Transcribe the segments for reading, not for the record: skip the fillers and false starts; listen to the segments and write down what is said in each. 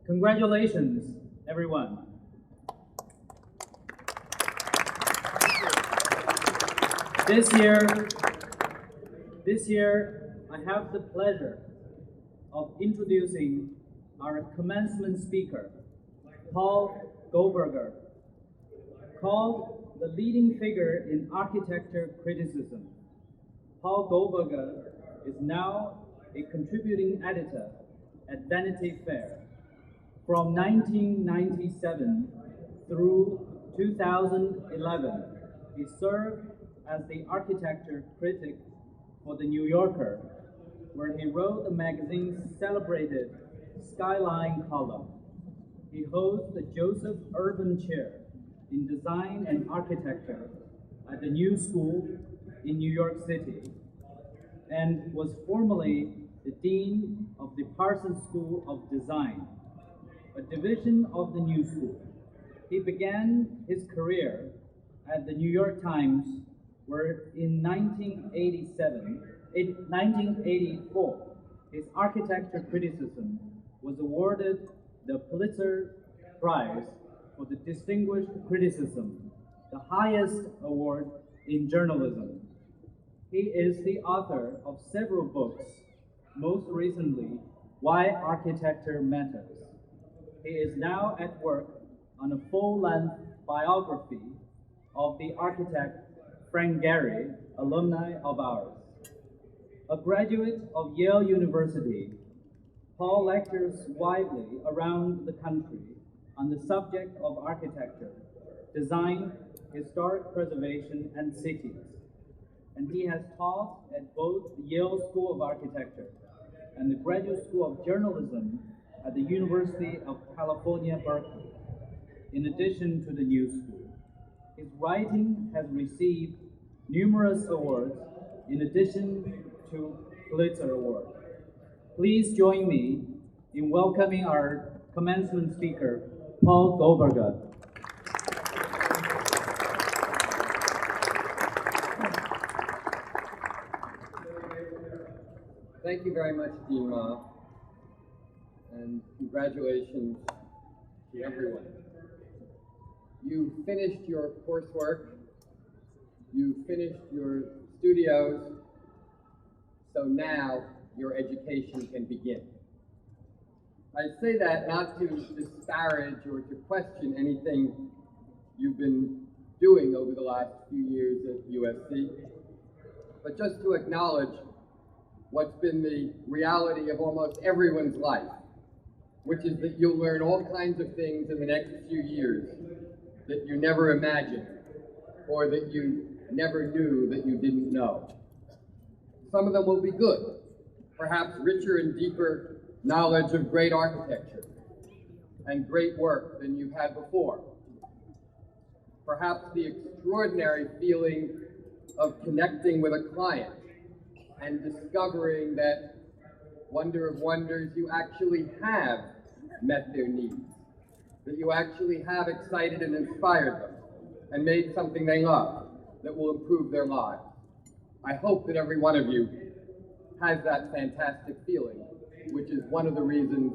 Congratulations, everyone. This year, I have the pleasure of introducing our commencement speaker, Paul Goldberger. Called the leading figure in architecture criticism, Paul Goldberger is now a contributing editor at Vanity Fair. From 1997 through 2011, he served as the architecture critic for The New Yorker, where he wrote the magazine's celebrated Skyline column. He holds the Joseph Urban Chair in Design and Architecture at the New School in New York City, and was formerly the Dean of the Parsons School of Design, a division of the New School. He began his career at the New York Times, where in 1984, his architecture criticism was awarded the Pulitzer Prize for the distinguished criticism, the highest award in journalism. He is the author of several books, most recently, Why Architecture Matters. He is now at work on a full-length biography of the architect Frank Gehry, alumni of ours. A graduate of Yale University, Paul lectures widely around the country on the subject of architecture, design, historic preservation, and cities. And he has taught at both the Yale School of Architecture and the Graduate School of Journalism at the University of California, Berkeley, in addition to the New School. His writing has received numerous awards in addition to Pulitzer Award. Please join me in welcoming our commencement speaker, Paul Goldberger. Thank you very much, Dean Ma, and congratulations to everyone. You finished your coursework, you finished your studios, so now your education can begin. I say that not to disparage or to question anything you've been doing over the last few years at USC, but just to acknowledge what's been the reality of almost everyone's life, which is that you'll learn all kinds of things in the next few years that you never imagined or that you never knew that you didn't know. Some of them will be good, perhaps richer and deeper knowledge of great architecture and great work than you've had before. Perhaps the extraordinary feeling of connecting with a client and discovering that, wonder of wonders, you actually have met their needs, that you actually have excited and inspired them and made something they love that will improve their lives. I hope that every one of you has that fantastic feeling, which is one of the reasons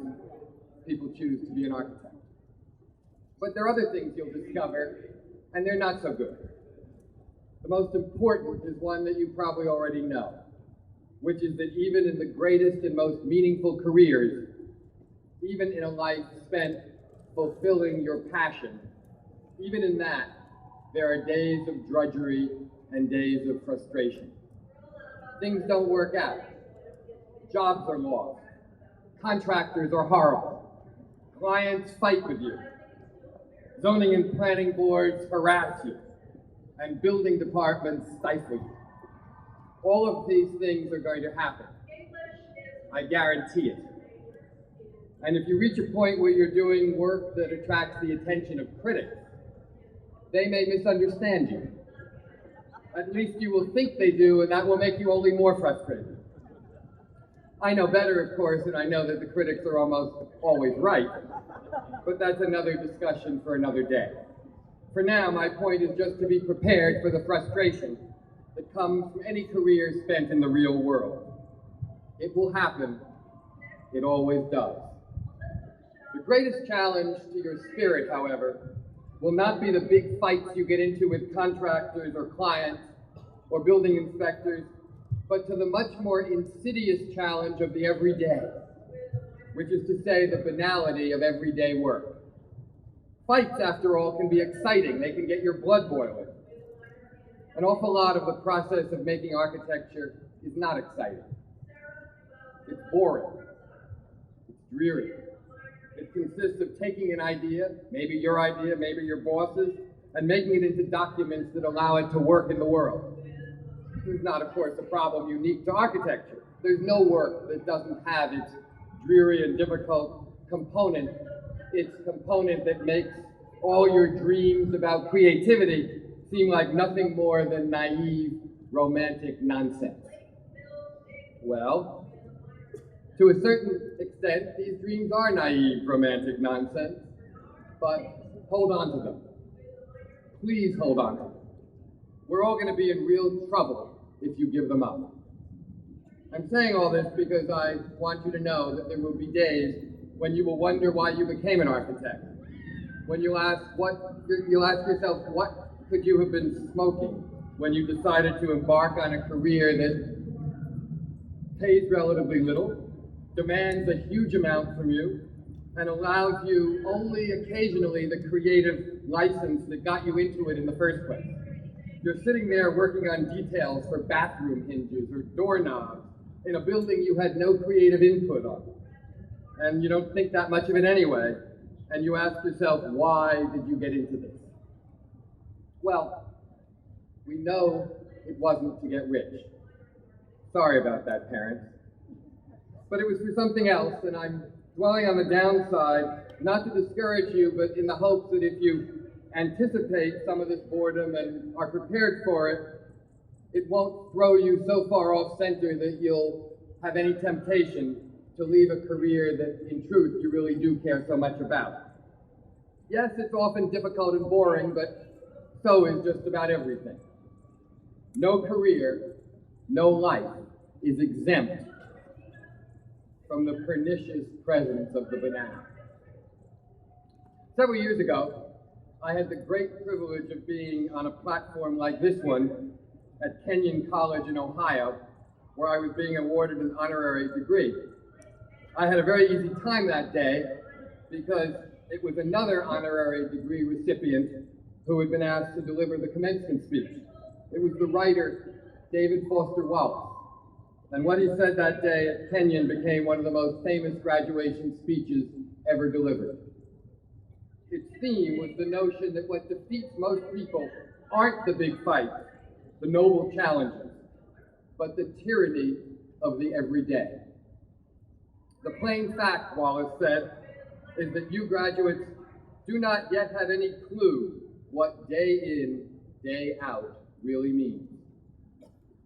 people choose to be an architect. But there are other things you'll discover, and they're not so good. The most important is one that you probably already know, which is that even in the greatest and most meaningful careers, even in a life spent fulfilling your passion, even in that, there are days of drudgery and days of frustration. Things don't work out. Jobs are lost. Contractors are horrible. Clients fight with you. Zoning and planning boards harass you. And building departments stifle you. All of these things are going to happen. I guarantee it. And if you reach a point where you're doing work that attracts the attention of critics, they may misunderstand you. At least you will think they do, and that will make you only more frustrated. I know better, of course, and I know that the critics are almost always right, but that's another discussion for another day. For now, my point is just to be prepared for the frustration that comes from any career spent in the real world. It will happen, It always does. The greatest challenge to your spirit, however, will not be the big fights you get into with contractors or clients or building inspectors, but to the much more insidious challenge of the everyday, which is to say the banality of everyday work. Fights, after all, can be exciting. They can get your blood boiling. An awful lot of the process of making architecture is not exciting. It's boring. It's dreary. It consists of taking an idea, maybe your boss's, and making it into documents that allow it to work in the world. This is not, of course, a problem unique to architecture. There's no work that doesn't have its dreary and difficult component, its component that makes all your dreams about creativity seem like nothing more than naive, romantic nonsense. Well, to a certain extent, these dreams are naive, romantic nonsense, but hold on to them. Please hold on to them. We're all going to be in real trouble if you give them up. I'm saying all this because I want you to know that there will be days when you will wonder why you became an architect. When you'll ask yourself, what could you have been smoking when you decided to embark on a career that pays relatively little, demands a huge amount from you, and allows you only occasionally the creative license that got you into it in the first place. You're sitting there working on details for bathroom hinges or doorknobs in a building you had no creative input on. And you don't think that much of it anyway, and you ask yourself, why did you get into this? Well, we know it wasn't to get rich. Sorry about that, parents. But it was for something else, and I'm dwelling on the downside, not to discourage you, but in the hopes that if you anticipate some of this boredom and are prepared for it, it won't throw you so far off center that you'll have any temptation to leave a career that, in truth, you really do care so much about. Yes, it's often difficult and boring, but so is just about everything. No career, no life is exempt from the pernicious presence of the banana. Several years ago, I had the great privilege of being on a platform like this one at Kenyon College in Ohio, where I was being awarded an honorary degree. I had a very easy time that day because it was another honorary degree recipient who had been asked to deliver the commencement speech. It was the writer David Foster Wallace. And what he said that day at Kenyon became one of the most famous graduation speeches ever delivered. Its theme was the notion that what defeats most people aren't the big fights, the noble challenges, but the tyranny of the everyday. The plain fact, Wallace said, is that you graduates do not yet have any clue what day in, day out really means.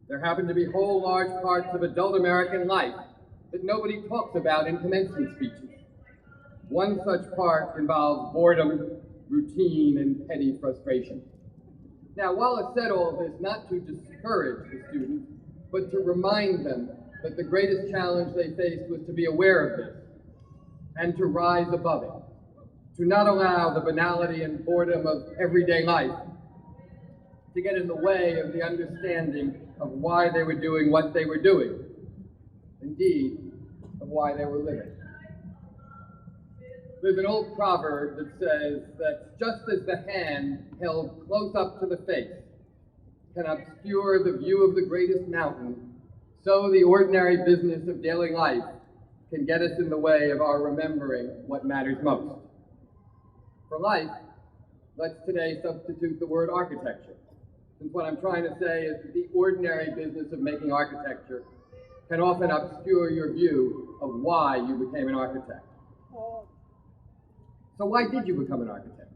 There happen to be whole large parts of adult American life that nobody talks about in commencement speeches. One such part involves boredom, routine, and petty frustration. Now, Wallace said all of this not to discourage the students, but to remind them that the greatest challenge they faced was to be aware of this and to rise above it, to not allow the banality and boredom of everyday life to get in the way of the understanding of why they were doing what they were doing, indeed, of why they were living. There's an old proverb that says that just as the hand held close up to the face can obscure the view of the greatest mountain, so the ordinary business of daily life can get us in the way of our remembering what matters most. For life, let's today substitute the word architecture, since what I'm trying to say is that the ordinary business of making architecture can often obscure your view of why you became an architect. So why did you become an architect?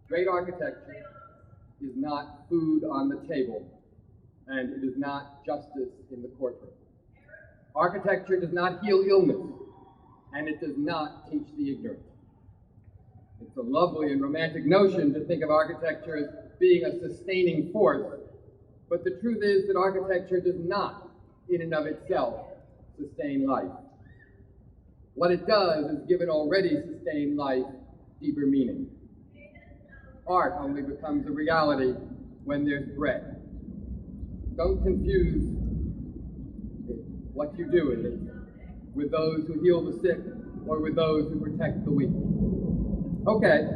Great architecture is not food on the table, and it is not justice in the courtroom. Architecture does not heal illness, and it does not teach the ignorant. It's a lovely and romantic notion to think of architecture as being a sustaining force, but the truth is that architecture does not, in and of itself, sustain life. What it does is give an already sustained life deeper meaning. Art only becomes a reality when there's bread. Don't confuse what you do with it with those who heal the sick or with those who protect the weak. Okay,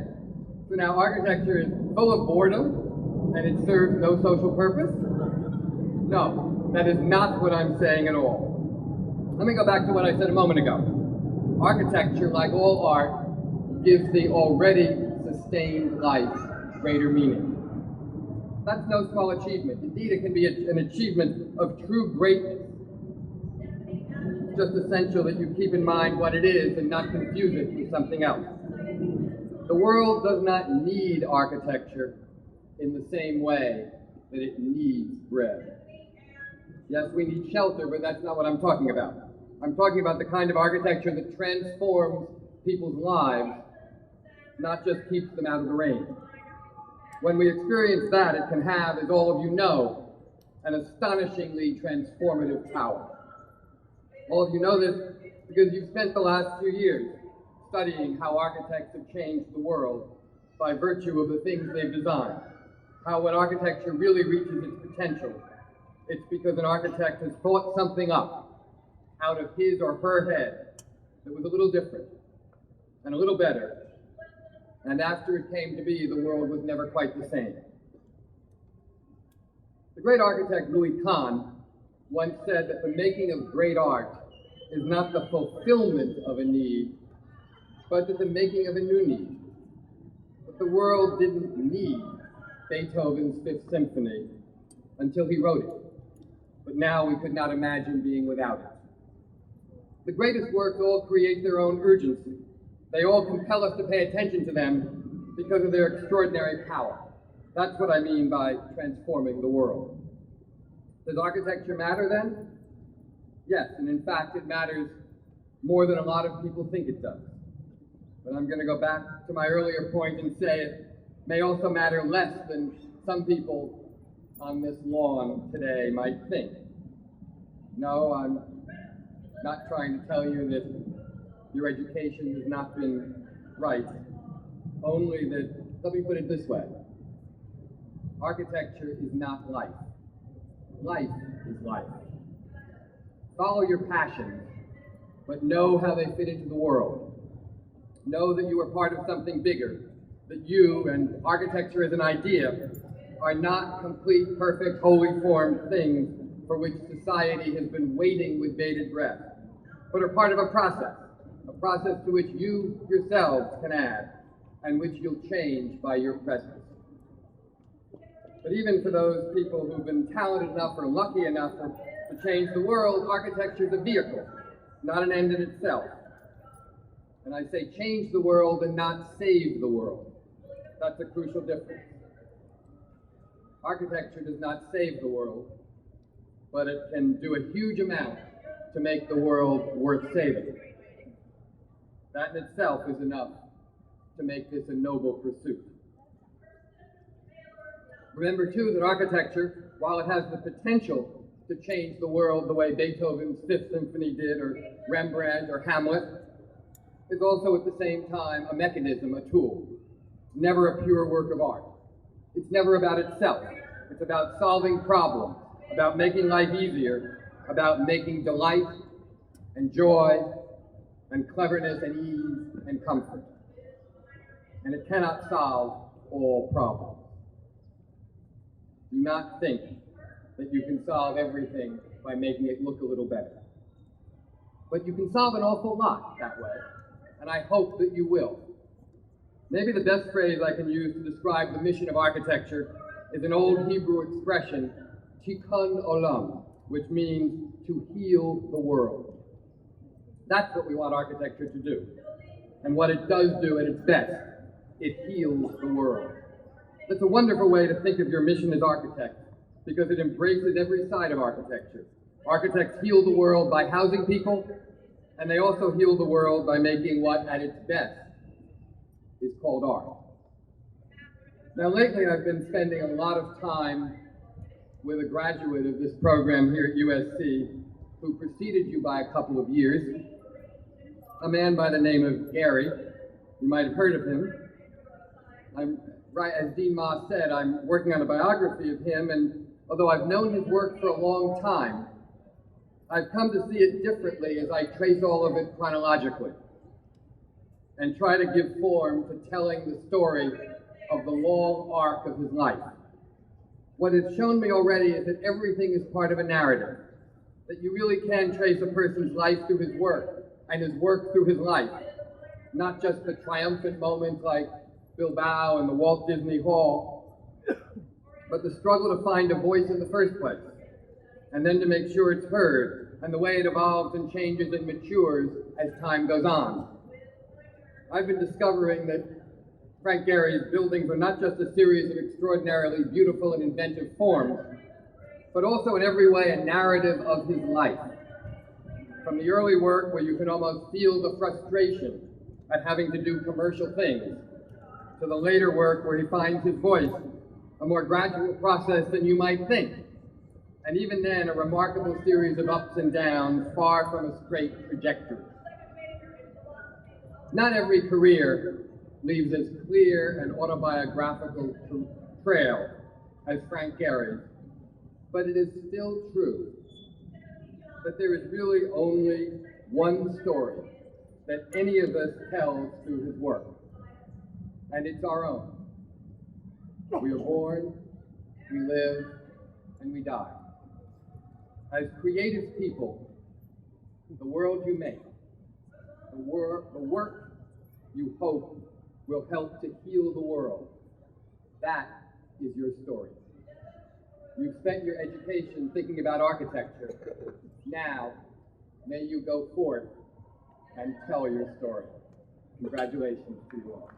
so now architecture is full of boredom and it serves no social purpose? No, that is not what I'm saying at all. Let me go back to what I said a moment ago. Architecture, like all art, gives the already sustained life greater meaning. That's no small achievement. Indeed, it can be an achievement of true greatness. It's just essential that you keep in mind what it is and not confuse it with something else. The world does not need architecture in the same way that it needs bread. Yes, we need shelter, but that's not what I'm talking about. I'm talking about the kind of architecture that transforms people's lives, not just keeps them out of the rain. When we experience that, it can have, as all of you know, an astonishingly transformative power. All of you know this because you've spent the last few years studying how architects have changed the world by virtue of the things they've designed. How when architecture really reaches its potential, it's because an architect has thought something up out of his or her head that was a little different and a little better. And after it came to be, the world was never quite the same. The great architect Louis Kahn once said that the making of great art is not the fulfillment of a need, but that the making of a new need. But the world didn't need Beethoven's Fifth Symphony until he wrote it. But now we could not imagine being without it. The greatest works all create their own urgency. They all compel us to pay attention to them because of their extraordinary power. That's what I mean by transforming the world. Does architecture matter then? Yes, and in fact it matters more than a lot of people think it does. But I'm going to go back to my earlier point and say it may also matter less than some people on this lawn today might think. No, I'm not trying to tell you that your education has not been right, only that, let me put it this way, architecture is not life. Life is life. Follow your passions, but know how they fit into the world. Know that you are part of something bigger, that you and architecture as an idea are not complete, perfect, wholly formed things for which society has been waiting with bated breath, but are part of a process to which you yourselves can add, and which you'll change by your presence. But even for those people who've been talented enough or lucky enough to change the world, architecture is a vehicle, not an end in itself. And I say change the world and not save the world. That's a crucial difference. Architecture does not save the world, but it can do a huge amount to make the world worth saving. That in itself is enough to make this a noble pursuit. Remember, too, that architecture, while it has the potential to change the world the way Beethoven's Fifth Symphony did, or Rembrandt, or Hamlet, is also at the same time a mechanism, a tool. It's never a pure work of art. It's never about itself. It's about solving problems, about making life easier, about making delight and joy and cleverness and ease and comfort. And it cannot solve all problems. Do not think that you can solve everything by making it look a little better. But you can solve an awful lot that way, and I hope that you will. Maybe the best phrase I can use to describe the mission of architecture is an old Hebrew expression, tikkun olam, which means to heal the world. That's what we want architecture to do. And what it does do at its best, it heals the world. That's a wonderful way to think of your mission as architects, because it embraces every side of architecture. Architects heal the world by housing people, and they also heal the world by making what, at its best, is called art. Now, lately I've been spending a lot of time with a graduate of this program here at USC, who preceded you by a couple of years. a man by the name of Gehry. You might have heard of him. Right, as Dean Moss said, I'm working on a biography of him, and although I've known his work for a long time, I've come to see it differently as I trace all of it chronologically and try to give form to telling the story of the long arc of his life. What it's shown me already is that everything is part of a narrative, that you really can trace a person's life through his work and his work through his life, not just the triumphant moments like Bilbao and the Walt Disney Hall, but the struggle to find a voice in the first place, and then to make sure it's heard, and the way it evolves and changes and matures as time goes on. I've been discovering that Frank Gehry's buildings are not just a series of extraordinarily beautiful and inventive forms, but also in every way a narrative of his life. From the early work where you can almost feel the frustration at having to do commercial things, to the later work where he finds his voice, a more gradual process than you might think, and even then a remarkable series of ups and downs far from a straight trajectory. Not every career leaves as clear an autobiographical trail as Frank Gehry's, but it is still true that there is really only one story that any of us tells through his work, and it's our own. We are born, we live, and we die. As creative people, the world you make, the work you hope will help to heal the world, that is your story. You've spent your education thinking about architecture. Now, may you go forth and tell your story. Congratulations to you all.